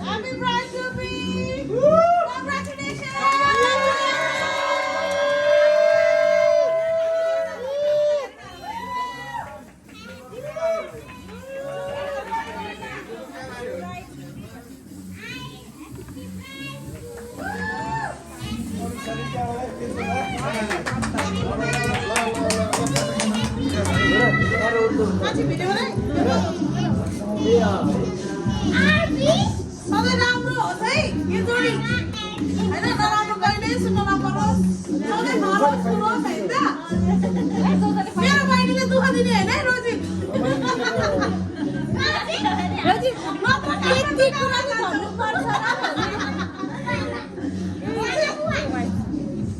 Happy bride to be! Congratulations! सधैँ राम्रो होस् है यो जोडी होइन नराम्रो कहिल्यै सुन्नु नपरोस् सधैँ नरोस् सुनोस् है त मेरो बहिनीले दुःख दिने होइन है रोजी नत्र यति कुरा चाहिँ भन्नुपर्छ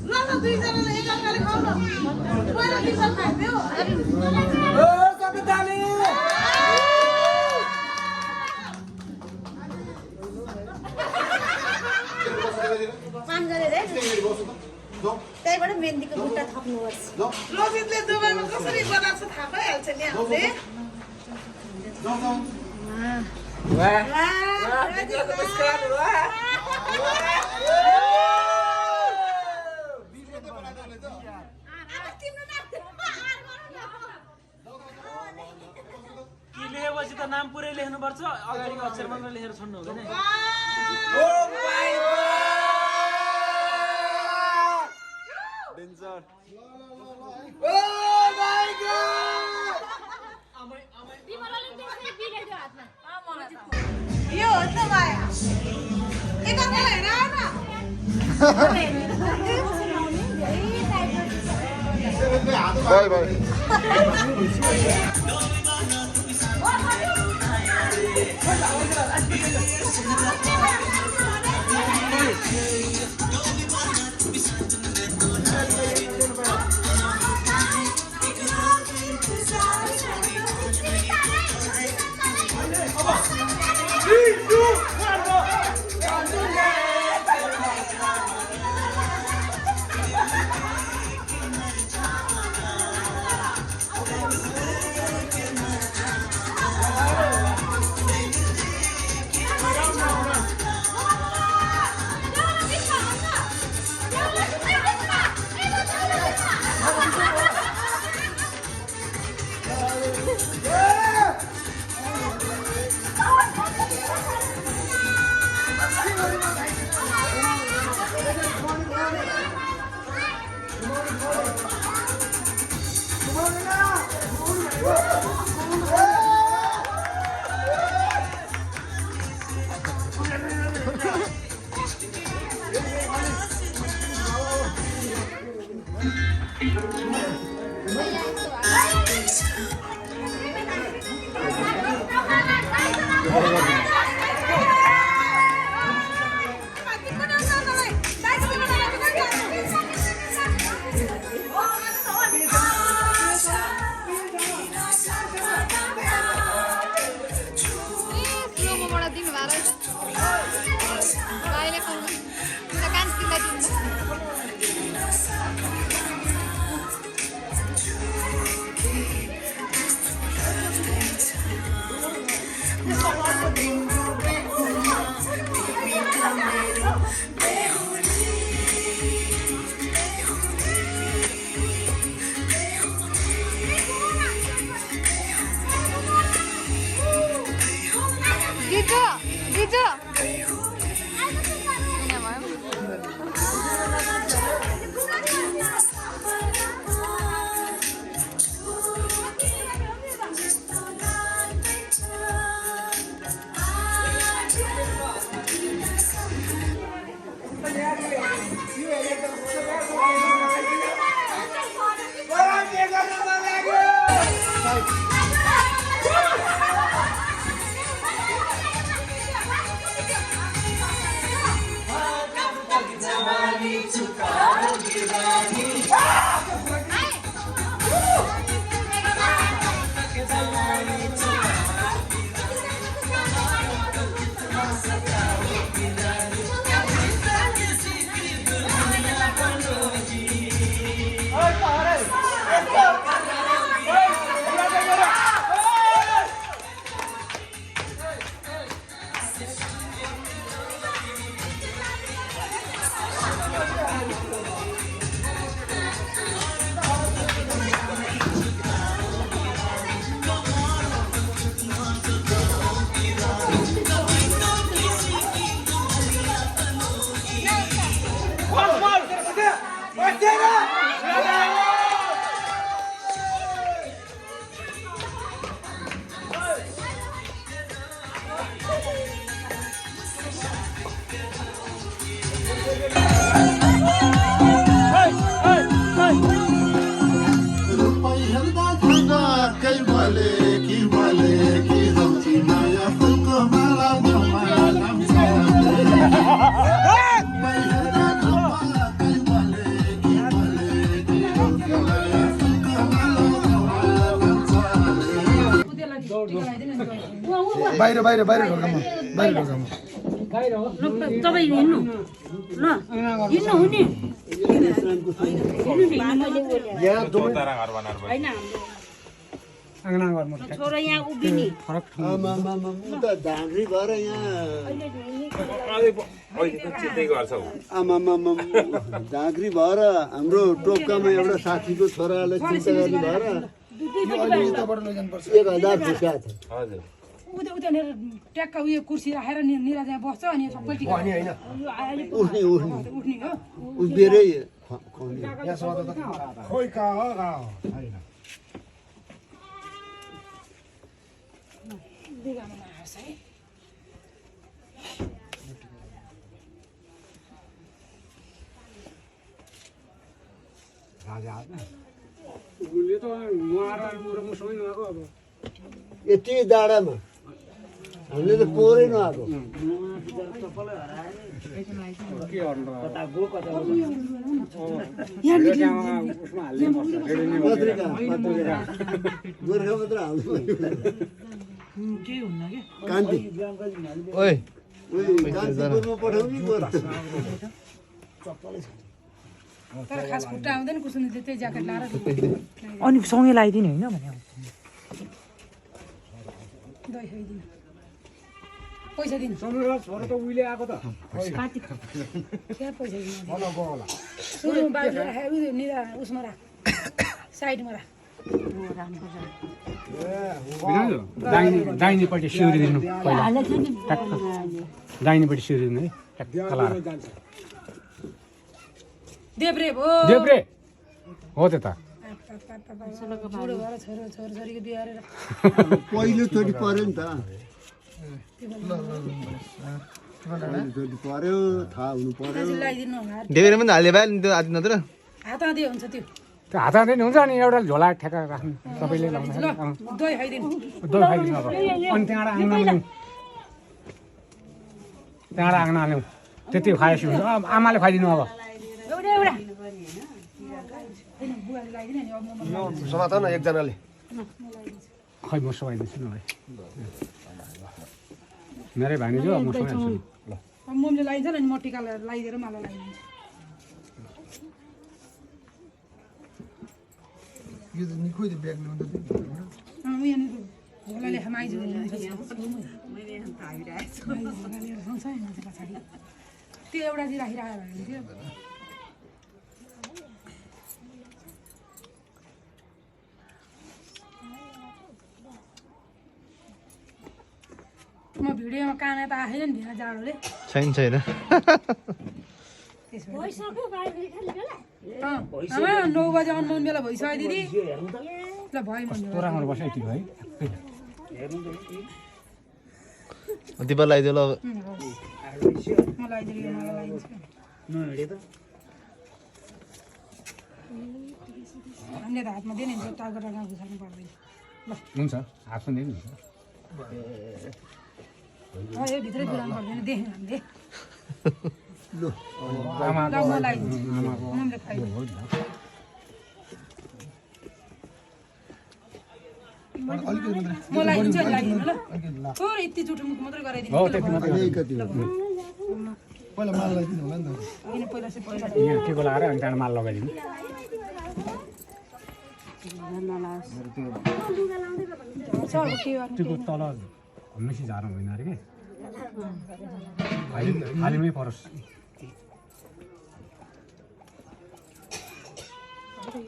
ल त दुईजनाले एकअर्काले खाऊ न पहिला किसान खाइदियो त्यहीबाट मेहन्दीको बुट्टा थप्नुपर्छ रोजितले दुबईमा कसरी बनाएको छ थाहा पाइहाल्छ नि हामीले लेखेपछि त नाम पुरै लेख्नुपर्छ अगाडिको अक्षर मात्र लेखेर छोड्नु हुँदैन डेन्जर यो हो त माया एकअर्कालाई हेर न बाई बाई रुपैयाँदा खाँदा भले कि हौची माया फुलको माला नमाया नाम्छ रुपैयाँदा खाँदा भले कि हौची माया फुलको माला नमाया नाम्छ बाहिर बाहिर बाहिर ढोकामा बाहिर ढोकामा तपाईँ हिँड्नु ल हिँड्नु हुने छोरा यहाँ उभिने झाँक्री भएर यहाँ झाँक्री भएर हाम्रो टोपकामा एउटा साथीको छोरालाई चिन्ता गर्ने भएर 1000 फुस्का छ उता ट्याक्क उयो कुर्सी राखेर निरा त्यहाँ बस्छ अनि सबै टिका उठ्ने उठ्ने हो उभिएरै खोइ कहाँ हो होइन दिगामा नहार्छ है यति डाँडामा हामीले त पोरै नआएको पत्रिका गोर्खा मात्र हाल्नु केही हुन्न कि कान्ति कान्तिपुरमा पठाउने पर्छ तर खास खुट्टा आउँदैन कुसुमले त्यही ज्याकेट लाएर अनि सँगै लगाइदिने होइन भने दही खाइदिनु पैसा दिनु छोरा त उहिले आएको त क्या पैसा दिनु सुरु बाहिर राखेर उयो निरा उसमा राख साइडमा राख दाहिनेपट्टि सिउरिदिनु पहिला दाहिनेपट्टि सिउरिदिनु है देब्रे भो देब्रे हो त बुढो भएर छोरीको बिहा गरेर पहिलोचोटि पर्यो नि त पहिलोचोटि पर्यो थाहा हुनु पर्यो लगाइदिनु देवेर पनि हाल्यो भए नि त्यो आदि नत्र हात आँधी हुन्छ त्यो त्यो हात हातै हुन्छ अनि एउटा झोला ठेका राख्नु सबैले ल दही खाइदिनु दही खाइदिनु अब अनि त्यहाँबाट आँगन ल्याउँ त्यहाँबाट आँगन ल्याउँ त्यति खाएपछि हुन्छ आमाले खुवाइदिनु अब एउटा एउटा बुवाले लगाइदिनु नि अब समात न एकजनाले खै म सुहाइदिन्छु न भाइ मेरै भानिजू अब म सुहाइदिन्छु अब मम्मीले लगाइन्छ नि म टिका लगाइदिएर मलाई लगाइदिन्छु यो त निखोइ त्यो ब्याग ल्याउँदा उयो झोला लेखा माइजू पछाडि त्यो एउटा चाहिँ राखिरहेको भए हुन्थ्यो म भिडियोमा काना त आएन नि भिना जाडोले छैन 9 बजे अनुमान बेला भइसक्यो दिदी ल भयो कस्तो राम्रो बस्छ यति है दिपा लगाइदियो ल मलाई हामीले त हातमा दिने नि टाउको टाउको घुसाल्नु पर्दैन हुन्छ हातमा दिनु यो भित्रै पुरानु पर्दैन देख्नु हामीले आमाको म लगाइदिन्छु मम्मीले खुवाइदिनु म लगाइदिन्छु नि लगाइदिनु ल थोरै यति चुटुमुक मात्रै गराइदिनु हो त्यति मात्रै कति हो पहिला माल लगाइदिनु होला नि त होइन पहिला चाहिँ पहिला यहाँ टिको लगाएर अनि त्यहाँबाट माल लगाइदिनु टिको तल मेसी झार्नु होइन अरे कि हालिमै परोस्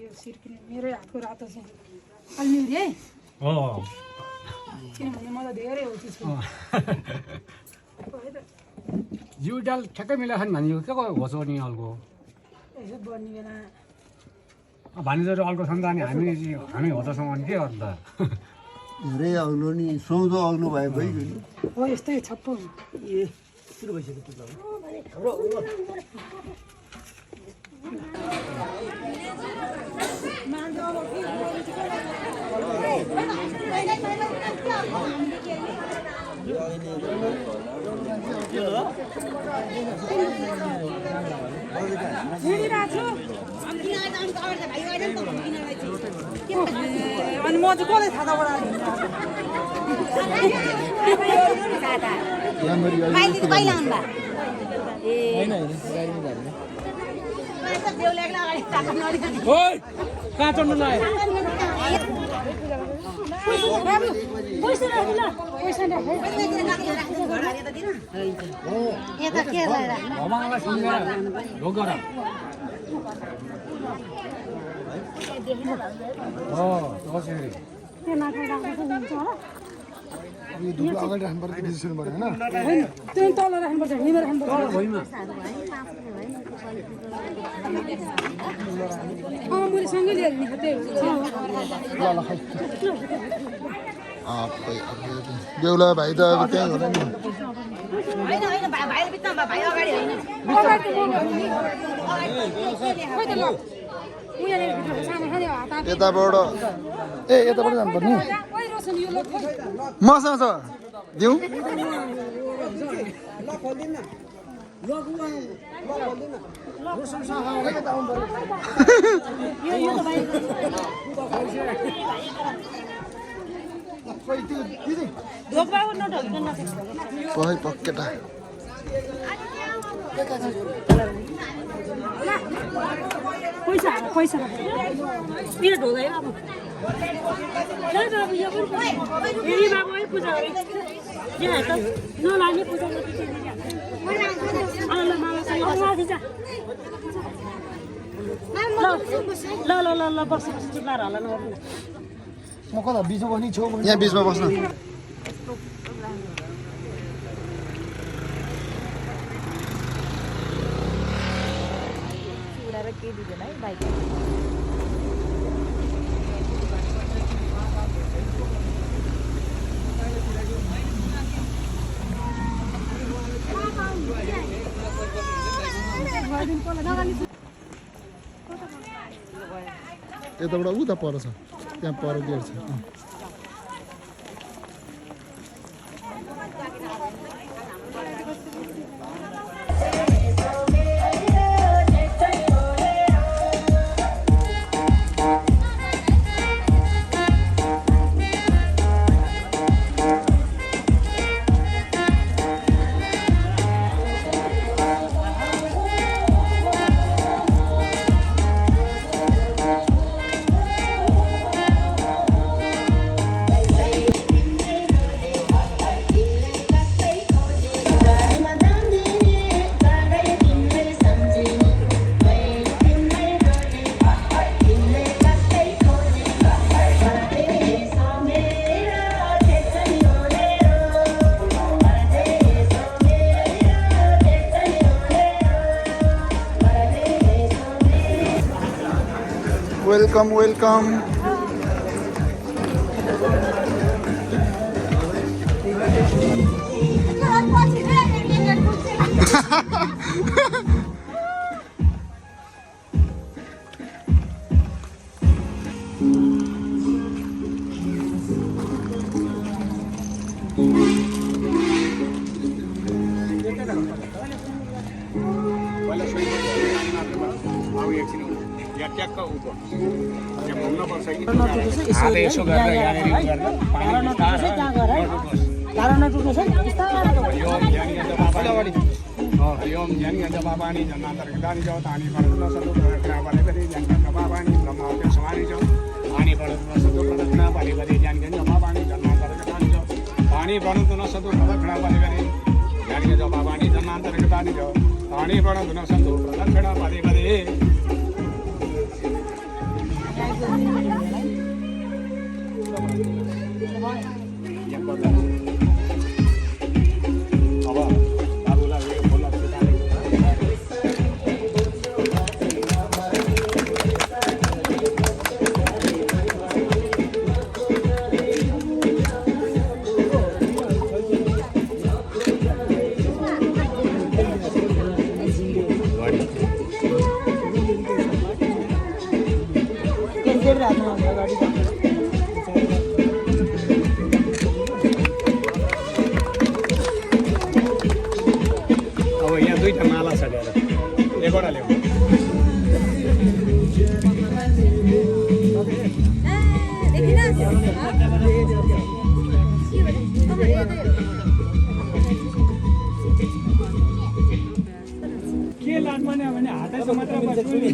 यो सिर्किने मेरै हातको रातो छ अल्मिउरी है हो किनभने म त धेरै हो त्यसको जिउ डाल ठ्याक्कै मिलाएको नि भने के को होस् नि हल्को यसो बन्ने बेला भानिजहरू अर्को छ नि त अनि हामी हो तसँग अनि के गर्नु त धेरै अग्लो नि सुहाउँदो अग्लो भए भइगयो नि हो यस्तै छप्प अनि म चाहिँ कसले थाहा कहाँ चढ्नु लाग्यो पैसा राख्नु ल पैसा भमालाई सम्झेर ढोक गर हो कसरी अब यो धुलो अगाडि राख्नुपर्छ कि पछि पऱ्यो होइन होइन त्यो तल राख्नुपर्छ हिँडेर राख्नुपर्छ भुइँमा मैले सँगै लिएर नि त्यही बेहुला भाइ त अब त्यहाँ होला नि यताबाट ए यताबाट जानुपर्ने मसँग छ दिउँ पहै पक्केटा पैसा पैसा मेरो ढोगा बाबु बाबु है पूजा यहाँ त नलाने पूजा ल ल ल ल बस्छ चिप्लाएर होला न म कता बिचमा बस्ने छेउ यहाँ बिचमा बस्न यताबाट उता पर छ त्यहाँ पर गेट छ वेलकम वेलकम यसो गरेर यहाँनिर पानी जन्मान्तरगतानि जाऊ तानी परम सदो प्रदक्षिणा बलिपति जन्मपापानि ब्रह्महत्या समानि जाऊ पानी परम सदो प्रदक्षिणा बलिपति जन्मपापानि जन्मान्तरगतानि जाऊ पानी परम सदो प्रदक्षिणा बलिपति जन्मपापानि जन्मान्तरगतानि जाऊ पानी परम सदो प्रदक्षिणा बलिपति अब यहाँ दुईटा माला छ ल्याएर एकवटा ल्याउँ के लानुपर्ने भने हातैसम्म मात्र बस्नु नि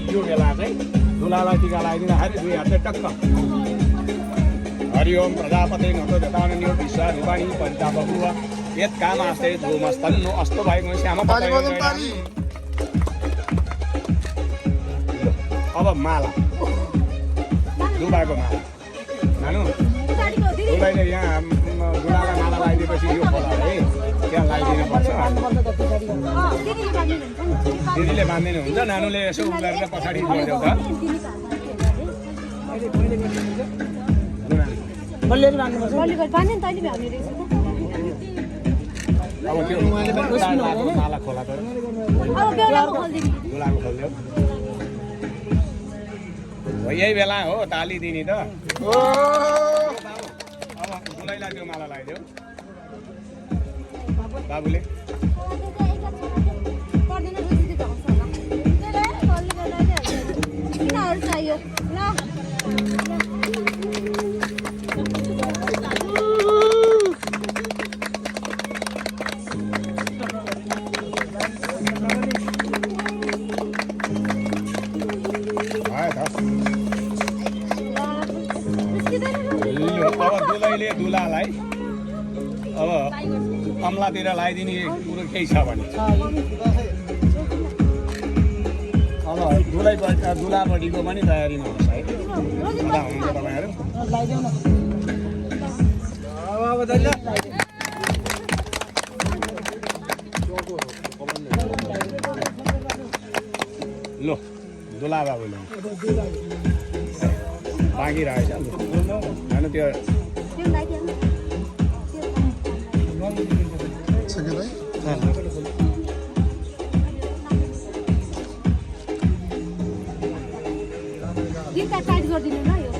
यो बेला चाहिँ दुलालाई टिका लगाइदिँदाखेरि दुई हातले टक्क हरिओम प्रजापते नतो जतानन्यो विश्व रूपाणी पञ्चा बभुव यत् कामास्ते धूमस्तन्नो अस्तो भएको श्याम अब माला दुबाको माला नानु दुबाईले यहाँ दुलालाई माला लगाइदिएपछि यो खोला है त्यहाँ लगाइदिनु पर्छ दिदीले बाँधिदिनु हुन्छ नानुले यसो गरेर पछाडि गरिदेऊ त अब त्यो माला खोला त दुलाको खोलिदेऊ हो यही बेला हो ताली दिने त अब दुलैलाई त्यो माला लगाइदेऊ बाबुले अब दुलैले दुलालाई अब कमलातिर लगाइदिने कुरो केही छ भने अब दुलापट्टिको पनि तयारीमा होस् है कता हुनुहुन्छ तपाईँहरू लो दुला बाबुले बाँकी रहेछ होइन त्यो टाइट गरिदिनु ल यो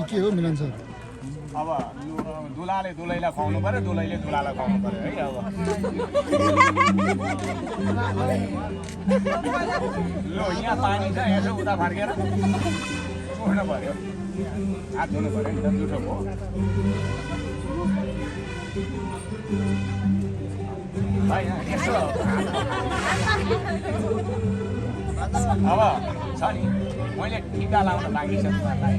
के हो मिलन सर? अब दुलाले दुलैलाई खुवाउनु पर्यो, दुलैले दुलालाई खुवाउनु पर्यो है। अब लो यहाँ पानी छ, यसो उता फर्केर उठ्नु पर्यो, हात धुनु पर्यो नि त, जुठो भयो। होइन यसो अब छ नि, मैले टिका लाउन बाँकी छ तिमीहरूलाई।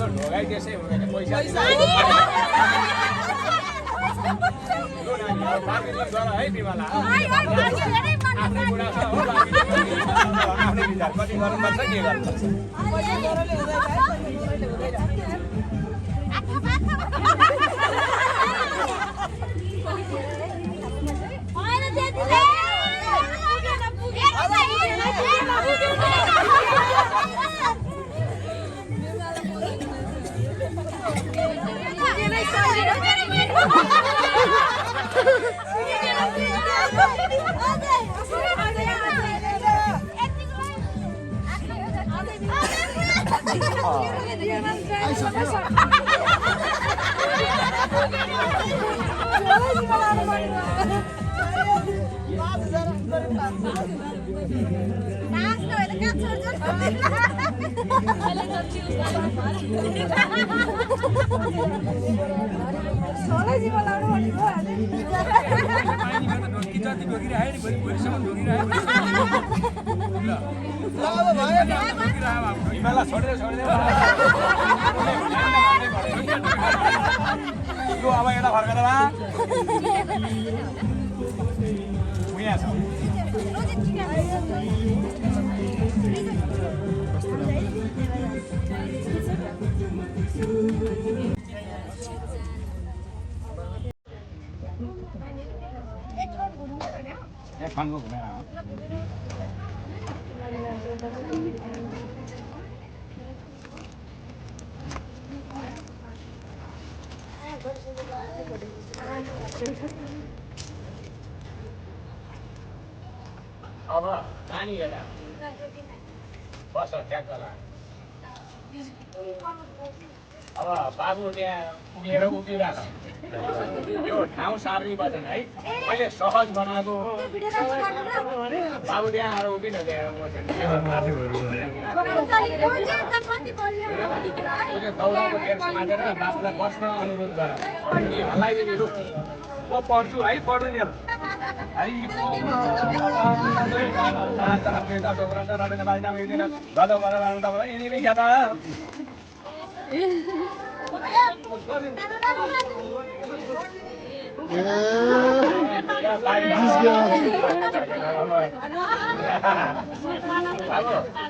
ढोगाइ त्यसै हुँदैन, पैसा है बिमाला आफ्नै बुढा छ हो, आफ्नै विचार कति गर्नुपर्छ के गर्नुपर्छ। छोडेर यो अब यता फर्केर उहाँ छ फन्को घुमेर अब नानी हेर बस ट्याक्कला अब बाबु त्यहाँ पुगेर उभिरहेको यो ठाउँ सार्ने बजेन है, मैले सहज बनाएको बाबु त्यहाँ आएर उभिन दौडाको टेर समातेर बाबुलाई बस्न अनुरोध गर, हल्लाइदिने रुख म पढ्छु है, पढ्नु नि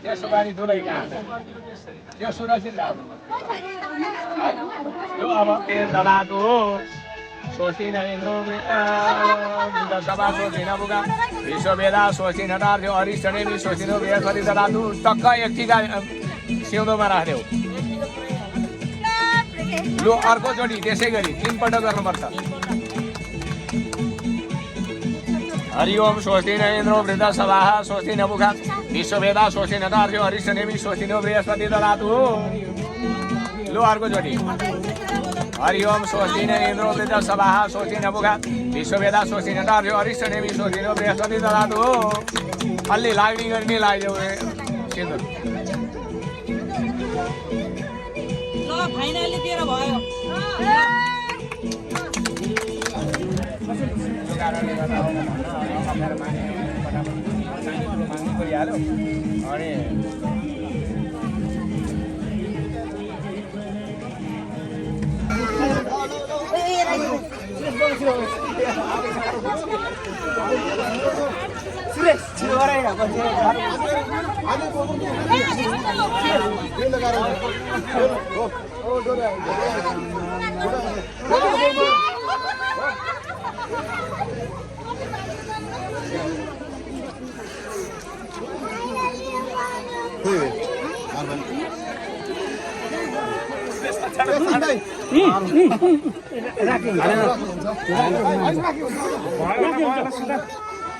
त्यसो बारी दुलै कहाँ त्यो सुरक्षित यो अब तेल दलाएको सोचिन सभा सोचिन बुगा विश्ववेदा सोचिन थियो हरिष्ठनेमी सोचिनु बृहस्पति दलातु टक्क एक टिका सिउँदोमा राख्देऊ। लु अर्कोचोटि त्यसै गरी 3 पल्ट गर्नुपर्छ। हरि ओम स्वस्तिन इन्द्रो वृद्धसभाः स्वस्तिन मुखा विश्ववेदा स्वस्तिन थियो हरिष्ठनेमी स्वस्तिनो बृहस्पति दलातु। लु अर्कोचोटि हरि ओम स्वस्तिन इन्द्रो वृद्धसभाः स्वस्तिन मुखा विश्ववेदा स्वस्तिन थियो हरिष्ठनेमी स्वस्तिनो बृहस्पति दलातु। अलि लाग्ने गर्ने लाग्यो सिन्दुर फाइनली तेरो भयो। परिहाल्यो अनि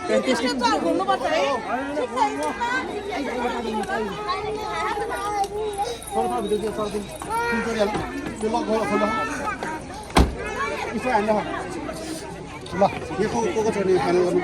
त्यसको घुम्नुपर्छ है ठिक छ ल यो को छ नि फाइनल गर्नु